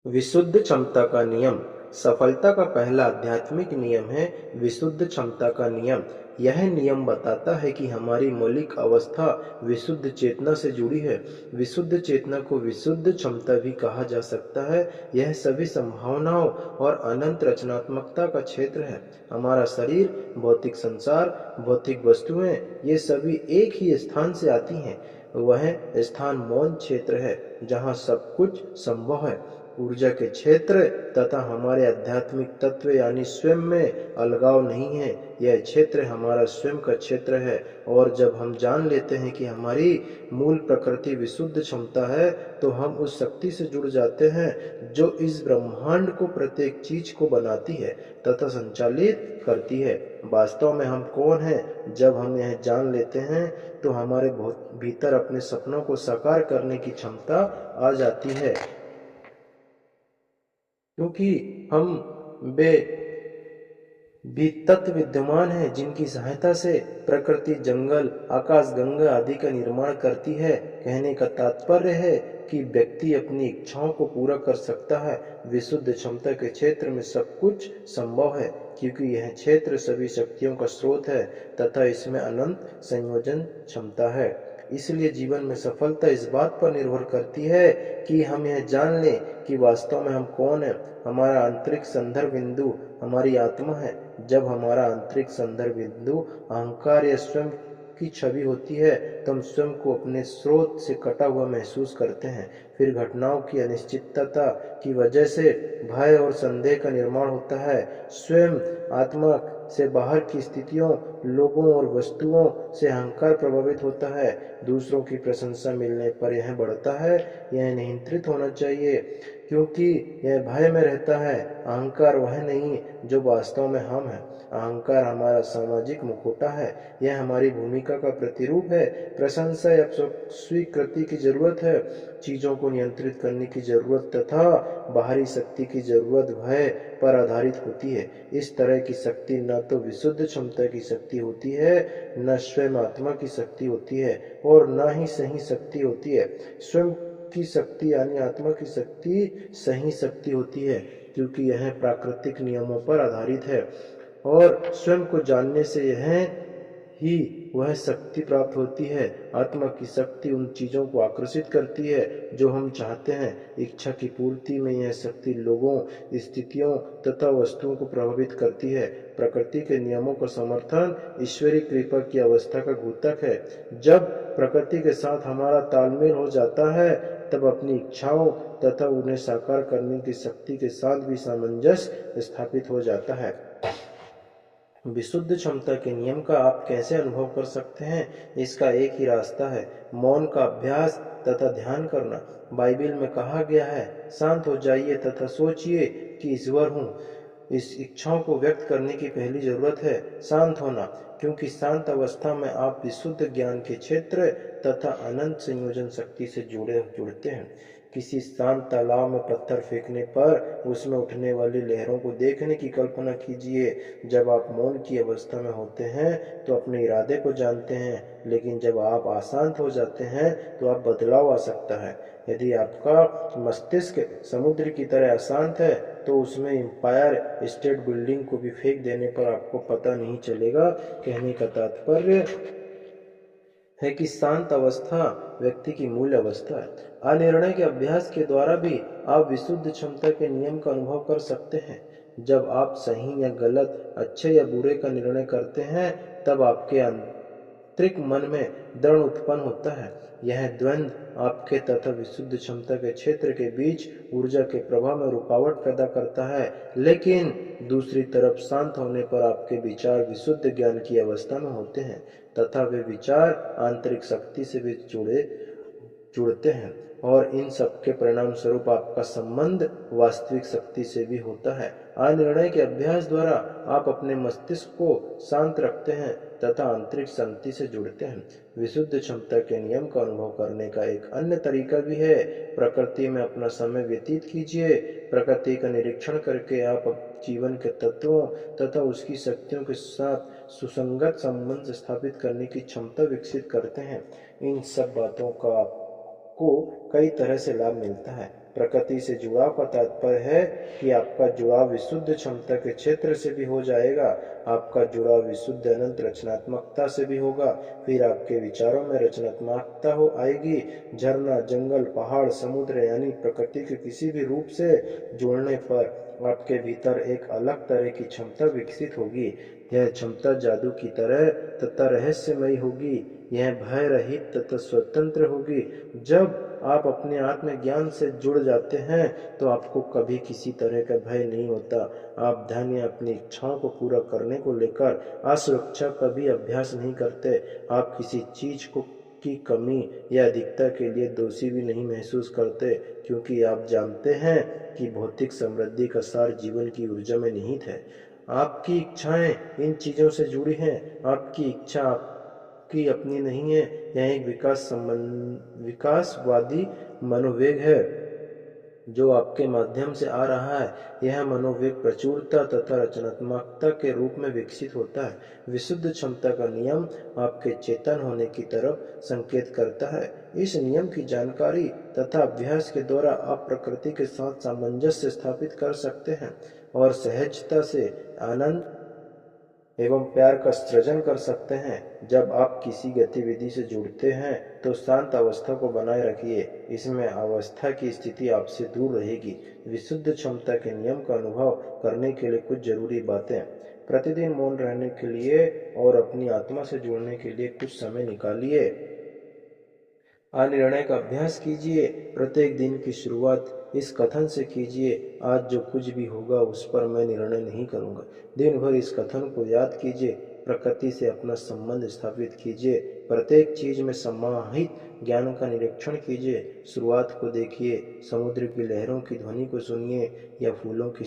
विशुद्ध क्षमता का नियम। सफलता का पहला आध्यात्मिक नियम है विशुद्ध क्षमता का नियम। यह नियम बताता है कि हमारी मौलिक अवस्था विशुद्ध चेतना से जुड़ी है। विशुद्ध चेतना को विशुद्ध क्षमता भी कहा जा सकता है। यह सभी संभावनाओं और अनंत रचनात्मकता का क्षेत्र है। हमारा शरीर, भौतिक संसार, भौतिक वस्तुएं, ये सभी एक ही स्थान से आती हैं। वह स्थान मौन क्षेत्र है जहाँ सब कुछ संभव है। ऊर्जा के क्षेत्र तथा हमारे आध्यात्मिक तत्व यानी स्वयं में अलगाव नहीं है। यह क्षेत्र हमारा स्वयं का क्षेत्र है। और जब हम जान लेते हैं कि हमारी मूल प्रकृति विशुद्ध क्षमता है, तो हम उस शक्ति से जुड़ जाते हैं जो इस ब्रह्मांड को, प्रत्येक चीज को बनाती है तथा संचालित करती है। वास्तव में हम कौन हैं? जब हम यह जान लेते हैं तो हमारे भीतर अपने सपनों को साकार करने की क्षमता आ जाती है, क्योंकि हम वे भी तत्व विद्यमान हैं जिनकी सहायता से प्रकृति जंगल, आकाश गंगा आदि का निर्माण करती है। कहने का तात्पर्य है कि व्यक्ति अपनी इच्छाओं को पूरा कर सकता है। विशुद्ध क्षमता के क्षेत्र में सब कुछ संभव है, क्योंकि यह क्षेत्र सभी शक्तियों का स्रोत है तथा इसमें अनंत संयोजन क्षमता है। इसलिए जीवन में सफलता इस बात पर निर्भर करती है कि हम यह जान लें कि वास्तव में हम कौन हैं। हमारा आंतरिक संदर्भ बिंदु हमारी आत्मा है। जब हमारा आंतरिक संदर्भ बिंदु अहंकार या स्वयं की छवि होती है, तो हम स्वयं को अपने स्रोत से कटा हुआ महसूस करते हैं। फिर घटनाओं की अनिश्चितता की वजह से भय और संदेह का निर्माण होता है। स्वयं आत्मा से बाहर की स्थितियों, लोगों और वस्तुओं से अहंकार प्रभावित होता है। दूसरों की प्रशंसा मिलने पर यह बढ़ता है। यह नियंत्रित होना चाहिए, क्योंकि यह भय में रहता है। अहंकार वह नहीं जो वास्तव में हम हैं। अहंकार हमारा सामाजिक मुखौटा है। यह हमारी भूमिका का प्रतिरूप है। प्रशंसा या स्वीकृति की जरूरत है, चीजों को नियंत्रित करने की जरूरत तथा बाहरी शक्ति की जरूरत भय पर आधारित होती है। इस तरह की शक्ति न तो विशुद्ध क्षमता की शक्ति होती है, न स्वयं आत्मा की शक्ति होती है, और न ही सही शक्ति होती है। स्वयं की शक्ति यानी आत्मा की शक्ति सही शक्ति होती है, क्योंकि यह प्राकृतिक नियमों पर आधारित है। और स्वयं को जानने से यह ही वह शक्ति प्राप्त होती है। आत्मा की शक्ति उन चीजों को आकर्षित करती है जो हम चाहते हैं। इच्छा की पूर्ति में यह शक्ति लोगों, स्थितियों तथा वस्तुओं को प्रभावित करती है। प्रकृति के नियमों का समर्थन ईश्वरीय कृपा की अवस्था का द्योतक है। जब प्रकृति के साथ हमारा तालमेल हो जाता है, तब अपनी इच्छाओं तथा उन्हें साकार करने की शक्ति के साथ भी सामंजस्य स्थापित हो जाता है। विशुद्ध क्षमता के नियम का आप कैसे अनुभव कर सकते हैं? इसका एक ही रास्ता है, मौन का अभ्यास तथा ध्यान करना। बाइबल में कहा गया है, शांत हो जाइए तथा सोचिए कि ईश्वर हूँ। इस इच्छाओं को व्यक्त करने की पहली जरूरत है शांत होना, क्योंकि शांत अवस्था में आप विशुद्ध ज्ञान के क्षेत्र तथा अनंत संयोजन शक्ति से जुड़ते हैं। किसी शांत तालाब में पत्थर फेंकने पर उसमें उठने वाली लहरों को देखने की कल्पना कीजिए। जब आप मौन की अवस्था में होते हैं तो अपने इरादे को जानते हैं, लेकिन जब आप अशांत हो जाते हैं तो आप बदलाव आ सकता है। यदि आपका मस्तिष्क समुद्र की तरह अशांत है, तो उसमें एम्पायर स्टेट बिल्डिंग को भी फेंक देने पर आपको पता नहीं चलेगा। कहने का तात्पर्य है कि शांत अवस्था व्यक्ति की मूल अवस्था है। अनिर्णय के अभ्यास के द्वारा भी आप विशुद्ध क्षमता के नियम का अनुभव कर सकते हैं। जब आप सही या गलत, अच्छे या बुरे का निर्णय करते हैं, तब आपके आंतरिक मन में दृढ़ उत्पन्न होता है। यह द्वंद्व आपके तथा विशुद्ध क्षमता के क्षेत्र के बीच ऊर्जा के प्रवाह में रुकावट पैदा करता है। लेकिन दूसरी तरफ शांत होने पर आपके विचार विशुद्ध ज्ञान की अवस्था में होते हैं तथा वे विचार आंतरिक शक्ति से भी जुड़ते हैं, और इन सब के परिणाम स्वरूप आपका संबंध वास्तविक शक्ति से भी होता है। अनिर्णय के अभ्यास द्वारा आप अपने मस्तिष्क को शांत रखते हैं तथा आंतरिक शांति से जुड़ते हैं। विशुद्ध क्षमता के नियम का अनुभव करने का एक अन्य तरीका भी है। प्रकृति में अपना समय व्यतीत कीजिए। प्रकृति का निरीक्षण करके आप जीवन के तत्वों तथा उसकी शक्तियों के साथ सुसंगत संबंध स्थापित करने की क्षमता विकसित करते हैं। इन सब बातों का आपको कई तरह से लाभ मिलता है। प्रकृति से जुड़ाव का तात्पर्य है कि आपका जुड़ाव विशुद्ध क्षमता के क्षेत्र से भी हो जाएगा, आपका जुड़ाव विशुद्ध अनंत रचनात्मकता से भी होगा। फिर आपके विचारों में रचनात्मकता हो आएगी। झरना, जंगल, पहाड़, समुद्र यानी प्रकृति के किसी भी रूप से जुड़ने पर आपके भीतर एक अलग तरह की क्षमता विकसित होगी। यह क्षमता जादू की तरह तथा रहस्यमयी होगी। यह भय रहित तथा स्वतंत्र होगी। जब आप अपने आत्मज्ञान से जुड़ जाते हैं तो आपको कभी किसी तरह का भय नहीं होता। आप धन या अपनी इच्छाओं को पूरा करने को लेकर असुरक्षा का भी अभ्यास नहीं करते। आप किसी चीज को की कमी या अधिकता के लिए दोषी भी नहीं महसूस करते, क्योंकि आप जानते हैं कि भौतिक समृद्धि का सार जीवन की ऊर्जा में निहित है। आपकी इच्छाएं इन चीजों से जुड़ी हैं। आपकी इच्छा आपकी अपनी नहीं है। यह एक विकासवादी मनोवेग है जो आपके माध्यम से आ रहा है। यह मनोवेग प्रचुरता तथा रचनात्मकता के रूप में विकसित होता है। विशुद्ध क्षमता का नियम आपके चेतन होने की तरफ संकेत करता है। इस नियम की जानकारी तथा अभ्यास के द्वारा आप प्रकृति के साथ सामंजस्य स्थापित कर सकते हैं और सहजता से आनंद एवं प्यार का सृजन कर सकते हैं। जब आप किसी गतिविधि से जुड़ते हैं तो शांत अवस्था को बनाए रखिए। इसमें अवस्था की स्थिति आपसे दूर रहेगी। विशुद्ध क्षमता के नियम का अनुभव करने के लिए कुछ जरूरी बातें। प्रतिदिन मौन रहने के लिए और अपनी आत्मा से जुड़ने के लिए कुछ समय निकालिए। निर्णय का अभ्यास कीजिए। प्रत्येक दिन की शुरुआत इस कथन से कीजिए, आज जो कुछ भी होगा उस पर मैं निर्णय नहीं करूंगा। दिन भर इस कथन को याद कीजिए। प्रकृति से अपना संबंध स्थापित कीजिए। प्रत्येक चीज में समाहित ज्ञान का निरीक्षण कीजिए। शुरुआत को देखिए, समुद्र की लहरों की ध्वनि को सुनिए या फूलों की